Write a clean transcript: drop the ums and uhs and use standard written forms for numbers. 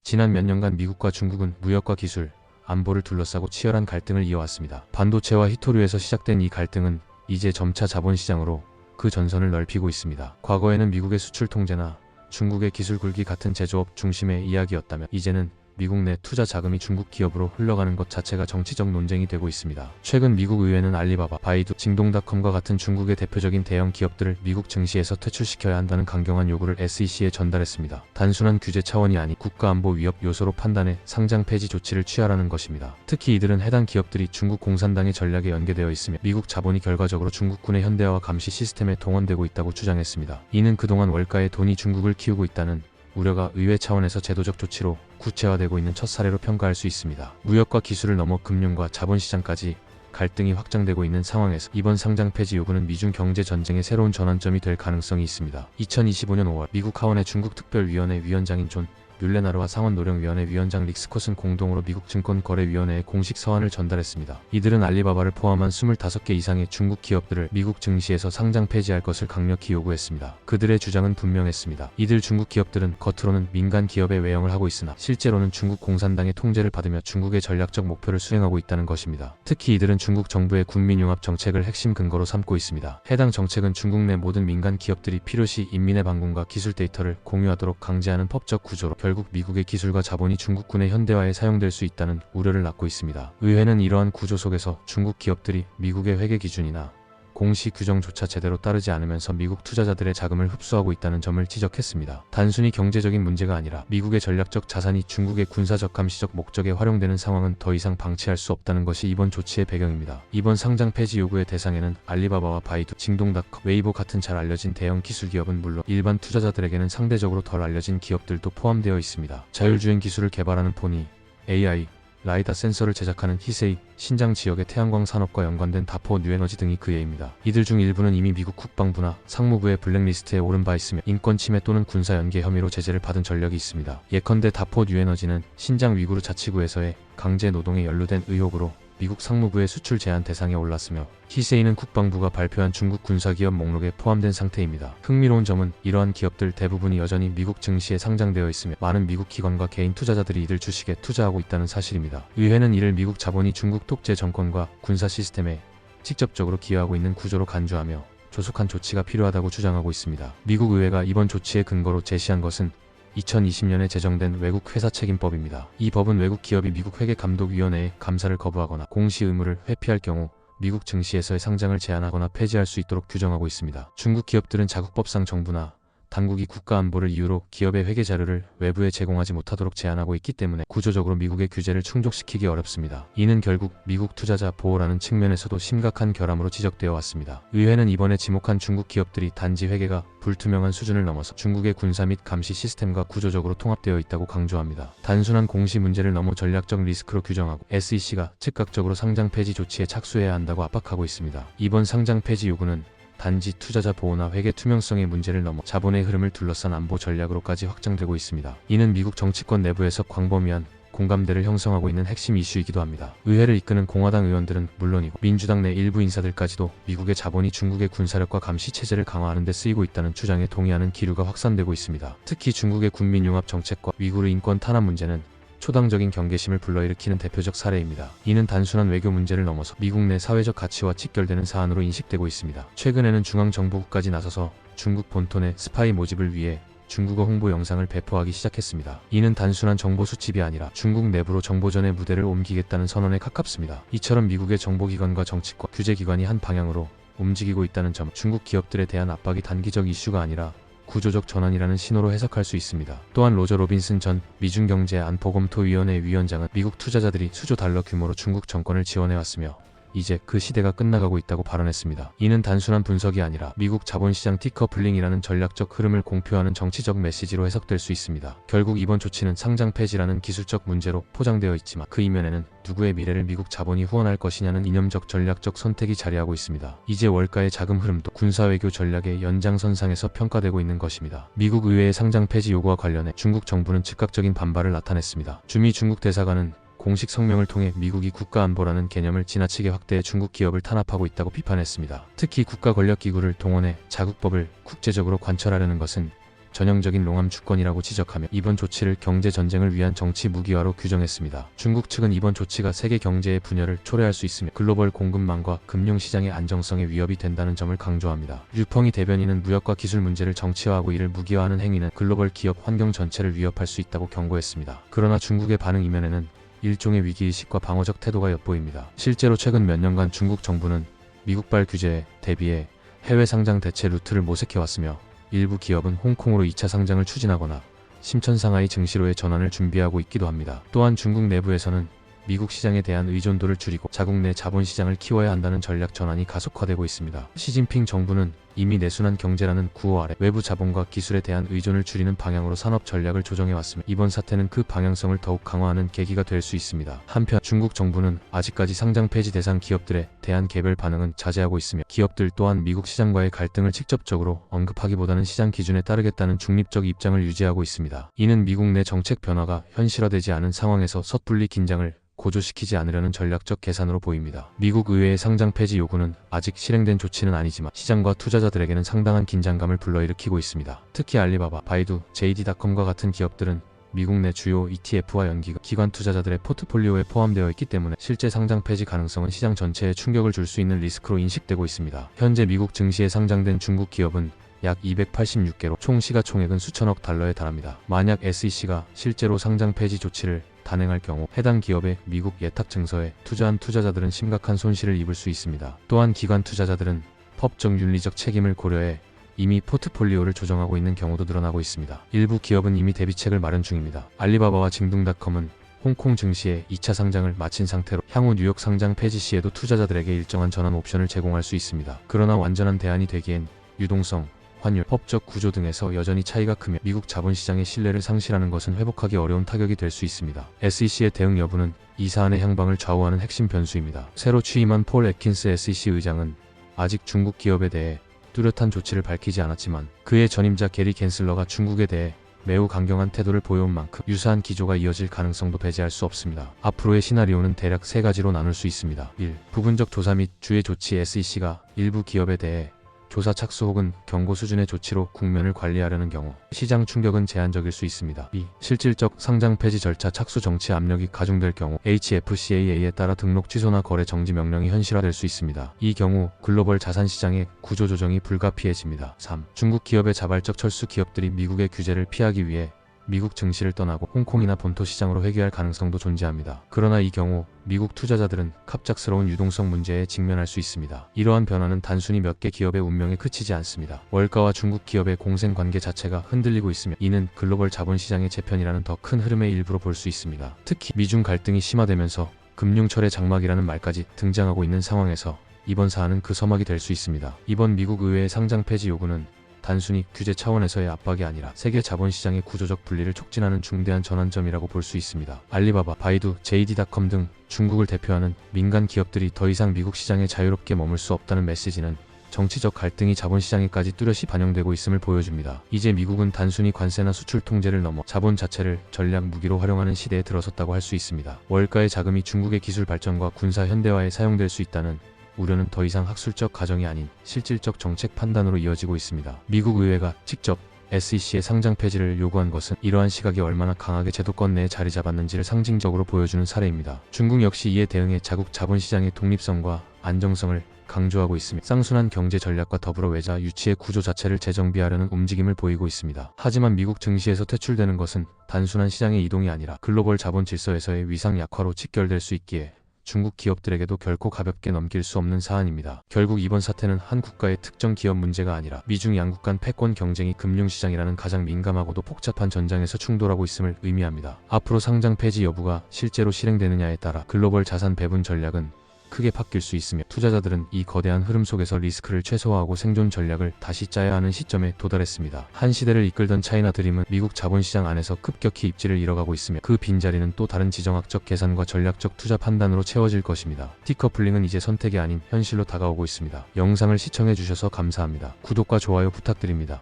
지난 몇 년간 미국과 중국은 무역과 기술, 안보를 둘러싸고 치열한 갈등을 이어왔습니다. 반도체와 히토류에서 시작된 이 갈등은 이제 점차 자본시장으로 그 전선을 넓히고 있습니다. 과거에는 미국의 수출 통제나 중국의 기술 굴기 같은 제조업 중심의 이야기였다면 이제는 미국 내 투자 자금이 중국 기업으로 흘러가는 것 자체가 정치적 논쟁이 되고 있습니다. 최근 미국 의회는 알리바바, 바이두, 징동닷컴과 같은 중국의 대표적인 대형 기업들을 미국 증시에서 퇴출시켜야 한다는 강경한 요구를 SEC에 전달했습니다. 단순한 규제 차원이 아닌 국가안보 위협 요소로 판단해 상장 폐지 조치를 취하라는 것입니다. 특히 이들은 해당 기업들이 중국 공산당의 전략에 연계되어 있으며 미국 자본이 결과적으로 중국군의 현대화와 감시 시스템에 동원되고 있다고 주장했습니다. 이는 그동안 월가의 돈이 중국을 키우고 있다는 우려가 의회 차원에서 제도적 조치로 구체화되고 있는 첫 사례로 평가할 수 있습니다. 무역과 기술을 넘어 금융과 자본시장까지 갈등이 확장되고 있는 상황에서 이번 상장 폐지 요구는 미중 경제 전쟁의 새로운 전환점이 될 가능성이 있습니다. 2025년 5월 미국 하원의 중국특별위원회 위원장인 존 뮬레나르와 상원노령위원회 위원장 릭 스콧은 공동으로 미국 증권거래위원회에 공식 서한을 전달했습니다. 이들은 알리바바를 포함한 25개 이상의 중국 기업들을 미국 증시에서 상장 폐지할 것을 강력히 요구했습니다. 그들의 주장은 분명했습니다. 이들 중국 기업들은 겉으로는 민간 기업의 외형을 하고 있으나 실제로는 중국 공산당의 통제를 받으며 중국의 전략적 목표를 수행하고 있다는 것입니다. 특히 이들은 중국 정부의 군민융합 정책을 핵심 근거로 삼고 있습니다. 해당 정책은 중국 내 모든 민간 기업들이 필요시 인민의 방공과 기술 데이터를 공유하도록 강제하는 법적 구조로 결국 미국의 기술과 자본이 중국군의 현대화에 사용될 수 있다는 우려를 낳고 있습니다. 의회는 이러한 구조 속에서 중국 기업들이 미국의 회계 기준이나 공시 규정조차 제대로 따르지 않으면서 미국 투자자들의 자금을 흡수하고 있다는 점을 지적했습니다. 단순히 경제적인 문제가 아니라 미국의 전략적 자산이 중국의 군사적 감시적 목적에 활용되는 상황은 더 이상 방치할 수 없다는 것이 이번 조치의 배경입니다. 이번 상장 폐지 요구의 대상에는 알리바바와 바이두, 징동닷컴, 웨이보 같은 잘 알려진 대형 기술 기업은 물론 일반 투자자들에게는 상대적으로 덜 알려진 기업들도 포함되어 있습니다. 자율주행 기술을 개발하는 포니, AI, 라이다 센서를 제작하는 히세이, 신장 지역의 태양광 산업과 연관된 다포 뉴에너지 등이 그 예입니다. 이들 중 일부는 이미 미국 국방부나 상무부의 블랙리스트에 오른 바 있으며 인권 침해 또는 군사 연계 혐의로 제재를 받은 전력이 있습니다. 예컨대 다포 뉴에너지는 신장 위구르 자치구에서의 강제 노동에 연루된 의혹으로 미국 상무부의 수출 제한 대상에 올랐으며 히세이는 국방부가 발표한 중국 군사기업 목록에 포함된 상태입니다. 흥미로운 점은 이러한 기업들 대부분이 여전히 미국 증시에 상장되어 있으며 많은 미국 기관과 개인 투자자들이 이들 주식에 투자하고 있다는 사실입니다. 의회는 이를 미국 자본이 중국 독재 정권과 군사 시스템에 직접적으로 기여하고 있는 구조로 간주하며 조속한 조치가 필요하다고 주장하고 있습니다. 미국 의회가 이번 조치의 근거로 제시한 것은 2020년에 제정된 외국회사책임법입니다. 이 법은 외국 기업이 미국 회계감독위원회의 감사를 거부하거나 공시 의무를 회피할 경우 미국 증시에서의 상장을 제한하거나 폐지할 수 있도록 규정하고 있습니다. 중국 기업들은 자국법상 정부나 당국이 국가안보를 이유로 기업의 회계 자료를 외부에 제공하지 못하도록 제한하고 있기 때문에 구조적으로 미국의 규제를 충족시키기 어렵습니다. 이는 결국 미국 투자자 보호라는 측면에서도 심각한 결함으로 지적되어 왔습니다. 의회는 이번에 지목한 중국 기업들이 단지 회계가 불투명한 수준을 넘어서 중국의 군사 및 감시 시스템과 구조적으로 통합되어 있다고 강조합니다. 단순한 공시 문제를 넘어 전략적 리스크로 규정하고 SEC가 즉각적으로 상장 폐지 조치에 착수해야 한다고 압박하고 있습니다. 이번 상장 폐지 요구는 단지 투자자 보호나 회계 투명성의 문제를 넘어 자본의 흐름을 둘러싼 안보 전략으로까지 확장되고 있습니다. 이는 미국 정치권 내부에서 광범위한 공감대를 형성하고 있는 핵심 이슈이기도 합니다. 의회를 이끄는 공화당 의원들은 물론이고 민주당 내 일부 인사들까지도 미국의 자본이 중국의 군사력과 감시 체제를 강화하는 데 쓰이고 있다는 주장에 동의하는 기류가 확산되고 있습니다. 특히 중국의 군민융합 정책과 위구르 인권 탄압 문제는 초당적인 경계심을 불러일으키는 대표적 사례입니다. 이는 단순한 외교 문제를 넘어서 미국 내 사회적 가치와 직결되는 사안으로 인식되고 있습니다. 최근에는 중앙정부국까지 나서서 중국 본토 내 스파이 모집을 위해 중국어 홍보 영상을 배포하기 시작했습니다. 이는 단순한 정보 수집이 아니라 중국 내부로 정보전의 무대를 옮기겠다는 선언에 가깝습니다. 이처럼 미국의 정보기관과 정치권, 규제기관이 한 방향으로 움직이고 있다는 점, 중국 기업들에 대한 압박이 단기적 이슈가 아니라 구조적 전환이라는 신호로 해석할 수 있습니다. 또한 로저 로빈슨 전 미중경제안보검토위원회 위원장은 미국 투자자들이 수조 달러 규모로 중국 정권을 지원해왔으며 이제 그 시대가 끝나가고 있다고 발언했습니다. 이는 단순한 분석이 아니라 미국 자본시장 디커플링이라는 전략적 흐름을 공표하는 정치적 메시지로 해석될 수 있습니다. 결국 이번 조치는 상장 폐지라는 기술적 문제로 포장되어 있지만 그 이면에는 누구의 미래를 미국 자본이 후원할 것이냐는 이념적 전략적 선택이 자리하고 있습니다. 이제 월가의 자금 흐름도 군사외교 전략의 연장선상에서 평가되고 있는 것입니다. 미국 의회의 상장 폐지 요구와 관련해 중국 정부는 즉각적인 반발을 나타냈습니다. 주미 중국 대사관은 공식 성명을 통해 미국이 국가안보라는 개념을 지나치게 확대해 중국 기업을 탄압하고 있다고 비판했습니다. 특히 국가 권력기구를 동원해 자국법을 국제적으로 관철하려는 것은 전형적인 롱암 주권이라고 지적하며 이번 조치를 경제 전쟁을 위한 정치 무기화로 규정했습니다. 중국 측은 이번 조치가 세계 경제의 분열을 초래할 수 있으며 글로벌 공급망과 금융시장의 안정성에 위협이 된다는 점을 강조합니다. 류펑이 대변인은 무역과 기술 문제를 정치화하고 이를 무기화하는 행위는 글로벌 기업 환경 전체를 위협할 수 있다고 경고했습니다. 그러나 중국의 반응 이면에는 일종의 위기의식과 방어적 태도가 엿보입니다. 실제로 최근 몇 년간 중국 정부는 미국발 규제에 대비해 해외 상장 대체 루트를 모색해왔으며 일부 기업은 홍콩으로 2차 상장을 추진하거나 심천상하이 증시로의 전환을 준비하고 있기도 합니다. 또한 중국 내부에서는 미국 시장에 대한 의존도를 줄이고 자국 내 자본시장을 키워야 한다는 전략 전환이 가속화되고 있습니다. 시진핑 정부는 이미 내순환 경제라는 구호 아래 외부 자본과 기술에 대한 의존을 줄이는 방향으로 산업 전략을 조정해왔으며 이번 사태는 그 방향성을 더욱 강화하는 계기가 될 수 있습니다. 한편 중국 정부는 아직까지 상장 폐지 대상 기업들에 대한 개별 반응은 자제하고 있으며 기업들 또한 미국 시장과의 갈등을 직접적으로 언급하기보다는 시장 기준에 따르겠다는 중립적 입장을 유지하고 있습니다. 이는 미국 내 정책 변화가 현실화되지 않은 상황에서 섣불리 긴장을 고조시키지 않으려는 전략적 계산으로 보입니다. 미국 의회의 상장 폐지 요구는 아직 실행된 조치는 아니지만 시장과 투자자들에게는 상당한 긴장감을 불러일으키고 있습니다. 특히 알리바바, 바이두, JD.com과 같은 기업들은 미국 내 주요 ETF와 연기가 기관 투자자들의 포트폴리오에 포함되어 있기 때문에 실제 상장 폐지 가능성은 시장 전체에 충격을 줄 수 있는 리스크로 인식되고 있습니다. 현재 미국 증시에 상장된 중국 기업은 약 286개로 총 시가총액은 수천억 달러에 달합니다. 만약 SEC가 실제로 상장 폐지 조치를 단행할 경우 해당 기업의 미국 예탁 증서에 투자한 투자자들은 심각한 손실을 입을 수 있습니다. 또한 기관 투자자들은 법적 윤리적 책임을 고려해 이미 포트폴리오를 조정하고 있는 경우도 늘어나고 있습니다. 일부 기업은 이미 대비책을 마련 중입니다. 알리바바와 징둥닷컴은 홍콩 증시에 2차 상장을 마친 상태로 향후 뉴욕 상장 폐지 시에도 투자자들에게 일정한 전환 옵션을 제공할 수 있습니다. 그러나 완전한 대안이 되기엔 유동성, 환율, 법적 구조 등에서 여전히 차이가 크며 미국 자본시장의 신뢰를 상실하는 것은 회복하기 어려운 타격이 될 수 있습니다. SEC의 대응 여부는 이 사안의 향방을 좌우하는 핵심 변수입니다. 새로 취임한 폴 애킨스 SEC 의장은 아직 중국 기업에 대해 뚜렷한 조치를 밝히지 않았지만 그의 전임자 게리 갠슬러가 중국에 대해 매우 강경한 태도를 보여온 만큼 유사한 기조가 이어질 가능성도 배제할 수 없습니다. 앞으로의 시나리오는 대략 세 가지로 나눌 수 있습니다. 1. 부분적 조사 및 주의 조치. SEC가 일부 기업에 대해 조사 착수 혹은 경고 수준의 조치로 국면을 관리하려는 경우 시장 충격은 제한적일 수 있습니다. 2. 실질적 상장 폐지 절차 착수 정치 압력이 가중될 경우 HFCAA에 따라 등록 취소나 거래 정지 명령이 현실화될 수 있습니다. 이 경우 글로벌 자산 시장의 구조 조정이 불가피해집니다. 3. 중국 기업의 자발적 철수. 기업들이 미국의 규제를 피하기 위해 미국 증시를 떠나고 홍콩이나 본토 시장으로 회귀할 가능성도 존재합니다. 그러나 이 경우 미국 투자자들은 갑작스러운 유동성 문제에 직면할 수 있습니다. 이러한 변화는 단순히 몇 개 기업의 운명에 그치지 않습니다. 월가와 중국 기업의 공생 관계 자체가 흔들리고 있으며 이는 글로벌 자본시장의 재편이라는 더 큰 흐름의 일부로 볼 수 있습니다. 특히 미중 갈등이 심화되면서 금융철의 장막이라는 말까지 등장하고 있는 상황에서 이번 사안은 그 서막이 될 수 있습니다. 이번 미국 의회의 상장 폐지 요구는 단순히 규제 차원에서의 압박이 아니라 세계 자본시장의 구조적 분리를 촉진하는 중대한 전환점이라고 볼 수 있습니다. 알리바바, 바이두, JD.com 등 중국을 대표하는 민간 기업들이 더 이상 미국 시장에 자유롭게 머물 수 없다는 메시지는 정치적 갈등이 자본시장에까지 뚜렷이 반영되고 있음을 보여줍니다. 이제 미국은 단순히 관세나 수출 통제를 넘어 자본 자체를 전략 무기로 활용하는 시대에 들어섰다고 할 수 있습니다. 월가의 자금이 중국의 기술 발전과 군사 현대화에 사용될 수 있다는 우려는 더 이상 학술적 가정이 아닌 실질적 정책 판단으로 이어지고 있습니다. 미국 의회가 직접 SEC의 상장 폐지를 요구한 것은 이러한 시각이 얼마나 강하게 제도권 내에 자리 잡았는지를 상징적으로 보여주는 사례입니다. 중국 역시 이에 대응해 자국 자본시장의 독립성과 안정성을 강조하고 있으며 쌍순환 경제 전략과 더불어 외자 유치의 구조 자체를 재정비하려는 움직임을 보이고 있습니다. 하지만 미국 증시에서 퇴출되는 것은 단순한 시장의 이동이 아니라 글로벌 자본 질서에서의 위상 약화로 직결될 수 있기에 중국 기업들에게도 결코 가볍게 넘길 수 없는 사안입니다. 결국 이번 사태는 한 국가의 특정 기업 문제가 아니라 미중 양국 간 패권 경쟁이 금융시장이라는 가장 민감하고도 복잡한 전장에서 충돌하고 있음을 의미합니다. 앞으로 상장 폐지 여부가 실제로 실행되느냐에 따라 글로벌 자산 배분 전략은 크게 바뀔 수 있으며 투자자들은 이 거대한 흐름 속에서 리스크를 최소화하고 생존 전략을 다시 짜야 하는 시점에 도달했습니다. 한 시대를 이끌던 차이나 드림은 미국 자본시장 안에서 급격히 입지를 잃어가고 있으며 그 빈자리는 또 다른 지정학적 계산과 전략적 투자 판단으로 채워질 것입니다. 디커플링은 이제 선택이 아닌 현실로 다가오고 있습니다. 영상을 시청해주셔서 감사합니다. 구독과 좋아요 부탁드립니다.